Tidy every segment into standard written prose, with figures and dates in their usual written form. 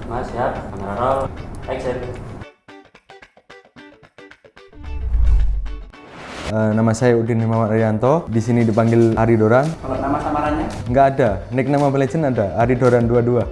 Mas, siap. Kamera roll. Action. Nama saya Udin Muhammad Arianto. Di sini dipanggil Ari Doran. Kalau nama samarannya? Nggak ada. Nickname Mobile Legends ada. Ari Doran 22.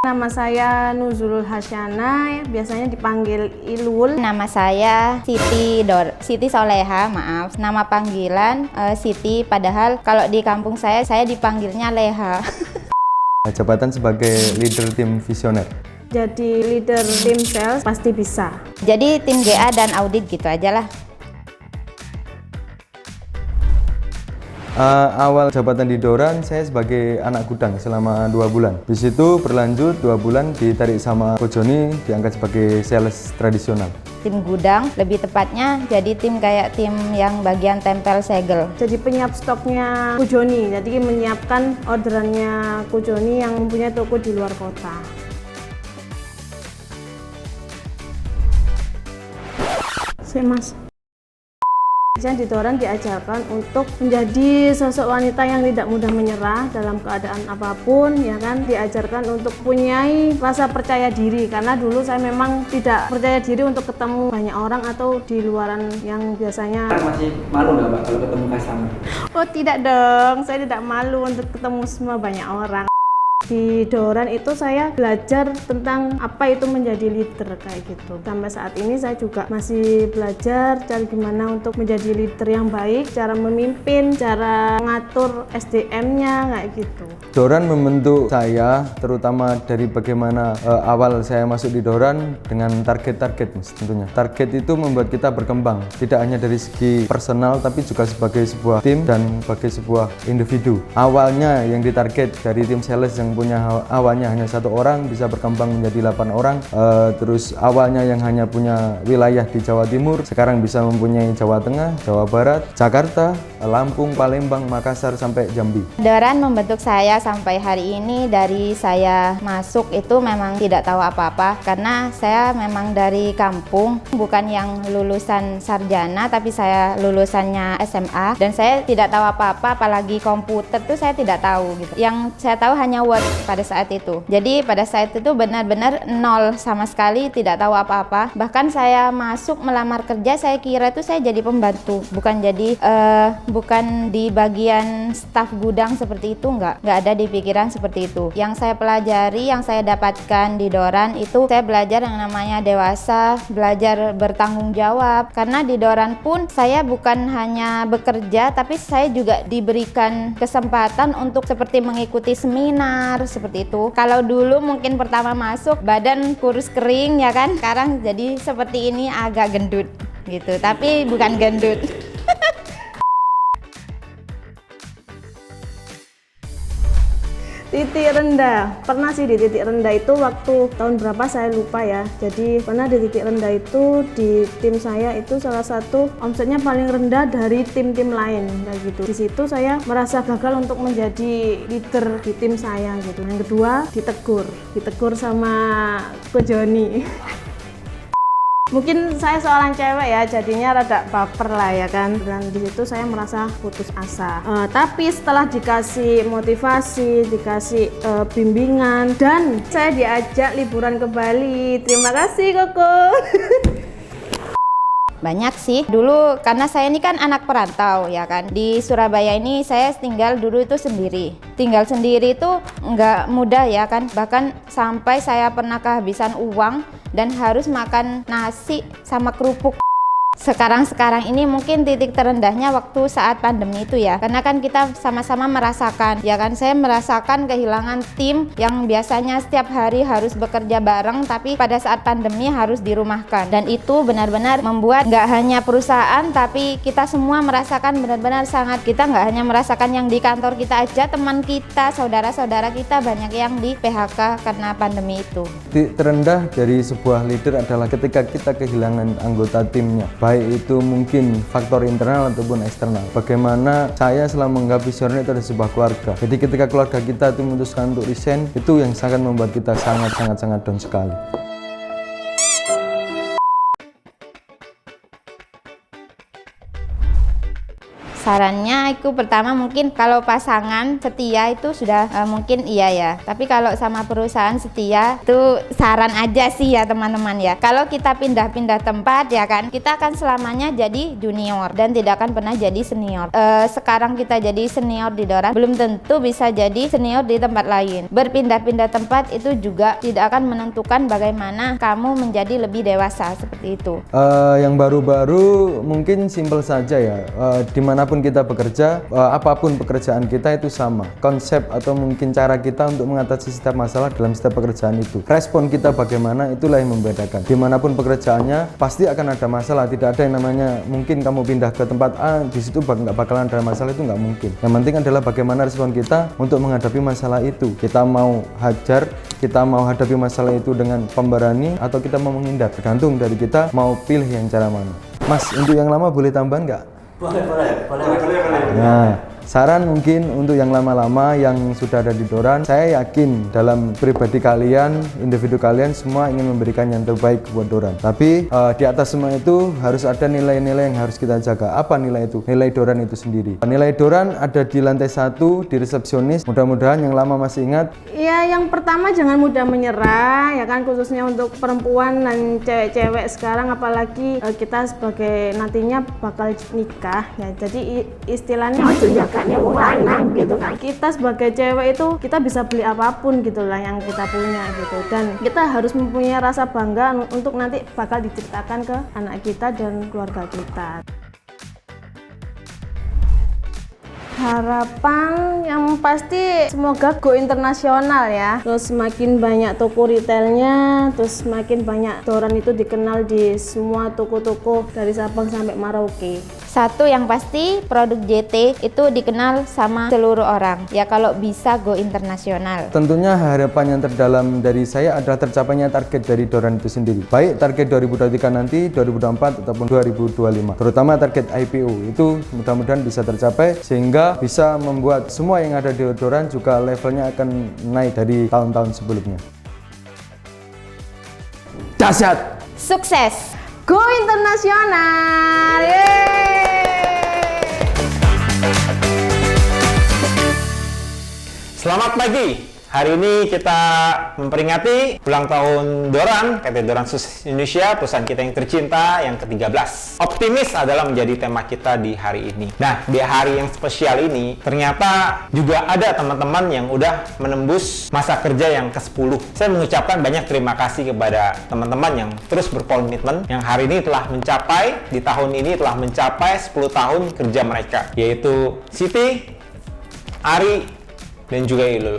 Nama saya Nuzulul Hasyana, biasanya dipanggil Ilul. Nama saya Siti Soleha, maaf. Nama panggilan Siti, padahal kalau di kampung saya dipanggilnya Leha. Jabatan sebagai leader tim visioner. Jadi leader tim sales pasti bisa. Jadi tim GA dan audit gitu aja lah. Awal jabatan di Doran saya sebagai anak gudang selama 2 bulan. Di situ berlanjut 2 bulan ditarik sama Ko Joni, diangkat sebagai sales tradisional. Tim gudang, lebih tepatnya jadi tim kayak tim yang bagian tempel segel. Jadi penyiap stoknya Ko Joni, jadi menyiapkan orderannya Ko Joni yang mempunyai toko di luar kota. Mas. Saya di Doran diajarkan untuk menjadi sosok wanita yang tidak mudah menyerah dalam keadaan apapun, ya kan. Diajarkan untuk punyai rasa percaya diri, karena dulu saya memang tidak percaya diri untuk ketemu banyak orang atau di luaran yang biasanya. Masih malu nggak Mbak kalau ketemu customer? Oh tidak dong, saya tidak malu untuk ketemu semua banyak orang. Di Doran itu saya belajar tentang apa itu menjadi leader kayak gitu. Sampai saat ini saya juga masih belajar cara gimana untuk menjadi leader yang baik, cara memimpin, cara mengatur SDM-nya kayak gitu. Doran membentuk saya terutama dari bagaimana awal saya masuk di Doran dengan target-target tentunya. Target itu membuat kita berkembang, tidak hanya dari segi personal tapi juga sebagai sebuah tim dan sebagai sebuah individu. Awalnya yang ditarget dari tim sales yang punya awalnya hanya 1 orang bisa berkembang menjadi 8 orang. Terus awalnya yang hanya punya wilayah di Jawa Timur sekarang bisa mempunyai Jawa Tengah, Jawa Barat, Jakarta, Lampung, Palembang, Makassar sampai Jambi. Doran membentuk saya sampai hari ini. Dari saya masuk itu memang tidak tahu apa-apa, karena saya memang dari kampung, bukan yang lulusan sarjana tapi saya lulusannya SMA, dan saya tidak tahu apa-apa, apalagi komputer tuh saya tidak tahu gitu. Yang saya tahu hanya Word pada saat itu. Jadi pada saat itu benar-benar nol sama sekali, tidak tahu apa-apa. Bahkan saya masuk melamar kerja, saya kira itu saya jadi pembantu, bukan jadi bukan di bagian staf gudang seperti itu, nggak ada di pikiran seperti itu. Yang saya pelajari, yang saya dapatkan di Doran itu saya belajar yang namanya dewasa, belajar bertanggung jawab. Karena di Doran pun saya bukan hanya bekerja, tapi saya juga diberikan kesempatan untuk seperti mengikuti seminar seperti itu. Kalau dulu mungkin pertama masuk badan kurus kering ya kan, sekarang jadi seperti ini agak gendut gitu, tapi bukan gendut. Titik rendah, pernah sih di titik rendah itu waktu tahun berapa saya lupa ya. Jadi pernah di titik rendah itu di tim saya itu salah satu omsetnya paling rendah dari tim-tim lain kayak gitu. Di situ saya merasa gagal untuk menjadi leader di tim saya gitu. Yang kedua ditegur sama Ko Joni. Mungkin saya seorang cewek ya, jadinya rada baper lah ya kan, dan di situ saya merasa putus asa. Tapi setelah dikasih motivasi, dikasih bimbingan, dan saya diajak liburan ke Bali. Terima kasih Koko. Banyak sih, dulu karena saya ini kan anak perantau ya kan. Di Surabaya ini saya tinggal dulu itu sendiri. Tinggal sendiri itu nggak mudah ya kan. Bahkan sampai saya pernah kehabisan uang dan harus makan nasi sama kerupuk. Sekarang ini mungkin titik terendahnya waktu saat pandemi itu ya, karena kan kita sama-sama merasakan ya kan. Saya merasakan kehilangan tim yang biasanya setiap hari harus bekerja bareng, tapi pada saat pandemi harus dirumahkan, dan itu benar-benar membuat nggak hanya perusahaan tapi kita semua merasakan benar-benar sangat. Kita nggak hanya merasakan yang di kantor kita aja, teman kita, saudara-saudara kita banyak yang di PHK karena pandemi itu. Titik terendah dari sebuah leader adalah ketika kita kehilangan anggota timnya, baik itu mungkin faktor internal ataupun eksternal. Bagaimana saya selalu menganggap visioner itu adalah sebuah keluarga. Jadi ketika keluarga kita itu memutuskan untuk resign, itu yang sangat membuat kita sangat down sekali. Sarannya itu pertama mungkin kalau pasangan setia itu sudah mungkin iya ya. Tapi kalau sama perusahaan setia itu saran aja sih ya teman-teman ya. Kalau kita pindah-pindah tempat ya kan, kita akan selamanya jadi junior dan tidak akan pernah jadi senior. Sekarang kita jadi senior di Doran, belum tentu bisa jadi senior di tempat lain. Berpindah-pindah tempat itu juga tidak akan menentukan bagaimana kamu menjadi lebih dewasa seperti itu. Yang baru-baru mungkin simpel saja ya. Dimanapun kita bekerja, apapun pekerjaan kita itu sama. Konsep atau mungkin cara kita untuk mengatasi setiap masalah dalam setiap pekerjaan itu. Respon kita bagaimana, itulah yang membedakan. Dimanapun pekerjaannya pasti akan ada masalah. Tidak ada yang namanya mungkin kamu pindah ke tempat A, di situ nggak bakalan ada masalah, itu nggak mungkin. Yang penting adalah bagaimana respon kita untuk menghadapi masalah itu. Kita mau hajar, kita mau hadapi masalah itu dengan pemberani, atau kita mau menghindar. Tergantung dari kita mau pilih yang cara mana. Mas, untuk yang lama boleh tambahan nggak? Boleh. Nah, saran mungkin untuk yang lama-lama yang sudah ada di Doran, saya yakin dalam pribadi kalian, individu kalian semua ingin memberikan yang terbaik buat Doran. Tapi di atas semua itu harus ada nilai-nilai yang harus kita jaga. Apa nilai itu? Nilai Doran itu sendiri. Nilai Doran ada di lantai 1 di resepsionis. Mudah-mudahan yang lama masih ingat. Ya, yang pertama jangan mudah menyerah ya kan, khususnya untuk perempuan dan cewek-cewek sekarang, apalagi kita sebagai nantinya bakal nikah ya. Jadi istilahnya gitu kan. Kita sebagai cewek itu kita bisa beli apapun gitulah yang kita punya gitu, dan kita harus mempunyai rasa bangga untuk nanti bakal diceritakan ke anak kita dan keluarga kita. Harapan yang pasti semoga go internasional ya, terus semakin banyak toko retailnya, terus semakin banyak Doran itu dikenal di semua toko-toko dari Sabang sampai Merauke. Satu yang pasti produk JT itu dikenal sama seluruh orang ya, kalau bisa go internasional. Tentunya harapan yang terdalam dari saya adalah tercapainya target dari Doran itu sendiri, baik target 2023 nanti, 2024 ataupun 2025, terutama target IPO itu mudah-mudahan bisa tercapai sehingga bisa membuat semua yang ada di Doran juga levelnya akan naik dari tahun-tahun sebelumnya. Dahsyat, Sukses! Go internasional! Yeay! Selamat pagi. Hari ini kita memperingati ulang tahun Doran, PT Doran Sus Indonesia, perusahaan kita yang tercinta yang ke-13. Optimis adalah menjadi tema kita di hari ini. Nah, di hari yang spesial ini, ternyata juga ada teman-teman yang udah menembus masa kerja yang ke-10. Saya mengucapkan banyak terima kasih kepada teman-teman yang terus berkomitmen, yang hari ini telah mencapai, di tahun ini telah mencapai 10 tahun kerja mereka, yaitu Siti, Ari, dan juga Ilul.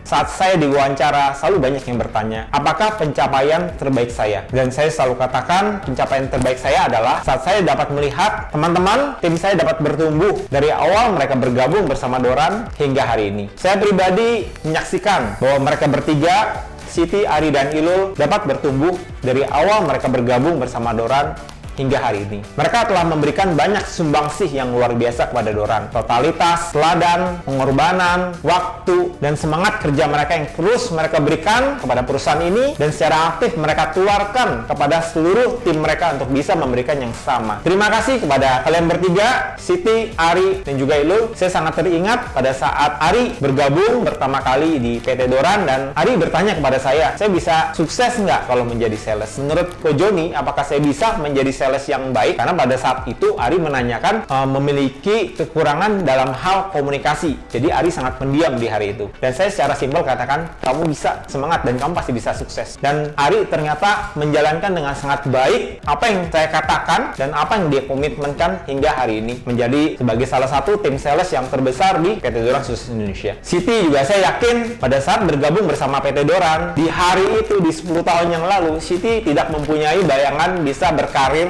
Saat saya diwawancara, selalu banyak yang bertanya, apakah pencapaian terbaik saya? Dan saya selalu katakan, pencapaian terbaik saya adalah saat saya dapat melihat teman-teman, tim saya dapat bertumbuh dari awal mereka bergabung bersama Doran hingga hari ini. Saya pribadi menyaksikan bahwa mereka bertiga, Siti, Ari, dan Ilul, dapat bertumbuh dari awal mereka bergabung bersama Doran hingga hari ini. Mereka telah memberikan banyak sumbangsih yang luar biasa kepada Doran. Totalitas, teladan, pengorbanan, waktu, dan semangat kerja mereka yang terus mereka berikan kepada perusahaan ini, dan secara aktif mereka keluarkan kepada seluruh tim mereka untuk bisa memberikan yang sama. Terima kasih kepada kalian bertiga, Siti, Ari, dan juga Ilul. Saya sangat teringat pada saat Ari bergabung pertama kali di PT Doran, dan Ari bertanya kepada saya bisa sukses nggak kalau menjadi sales? Menurut Ko Joni, apakah saya bisa menjadi sales yang baik? Karena pada saat itu Ari menanyakan memiliki kekurangan dalam hal komunikasi. Jadi Ari sangat pendiam di hari itu. Dan saya secara simpel katakan, kamu bisa, semangat, dan kamu pasti bisa sukses. Dan Ari ternyata menjalankan dengan sangat baik apa yang saya katakan dan apa yang dia komitmenkan hingga hari ini, menjadi sebagai salah satu tim sales yang terbesar di PT Doran Sus Indonesia. Siti juga saya yakin pada saat bergabung bersama PT Doran di hari itu, di 10 tahun yang lalu, Siti tidak mempunyai bayangan bisa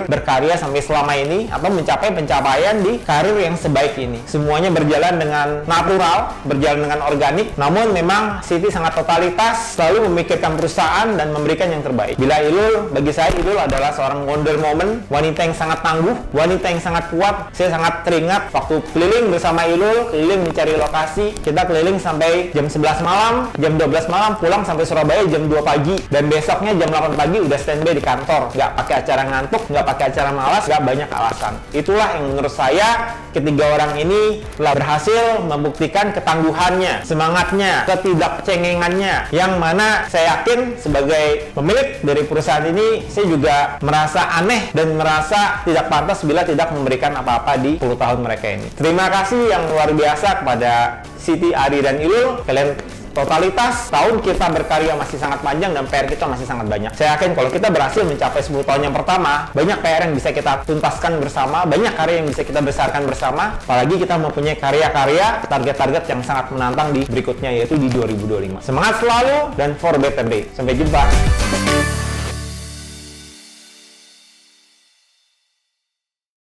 berkarya sampai selama ini atau mencapai pencapaian di karir yang sebaik ini. Semuanya berjalan dengan natural, berjalan dengan organik, namun memang Siti sangat totalitas, selalu memikirkan perusahaan dan memberikan yang terbaik. Bila Ilul, bagi saya Ilul adalah seorang wonder woman, wanita yang sangat tangguh, wanita yang sangat kuat. Saya sangat teringat waktu keliling bersama Ilul, keliling mencari lokasi, kita keliling sampai jam 11 malam, jam 12 malam, pulang sampai Surabaya jam 2 pagi, dan besoknya jam 8 pagi udah standby di kantor, nggak pakai acara ngantuk, nggak pakai pakai cara malas, gak banyak alasan. Itulah yang menurut saya ketiga orang ini telah berhasil membuktikan ketangguhannya, semangatnya, ketidakcengengannya, yang mana saya yakin sebagai pemilik dari perusahaan ini, saya juga merasa aneh dan merasa tidak pantas bila tidak memberikan apa-apa di 10 tahun mereka ini. Terima kasih yang luar biasa kepada Siti, Ari, dan Ilul. Kalian totalitas tahun kita berkarya masih sangat panjang dan PR kita masih sangat banyak. Saya yakin kalau kita berhasil mencapai 10 tahun yang pertama, banyak PR yang bisa kita tuntaskan bersama, banyak karya yang bisa kita besarkan bersama, apalagi kita mempunyai karya-karya, target-target yang sangat menantang di berikutnya, yaitu di 2025. Semangat selalu dan for better day. Sampai jumpa.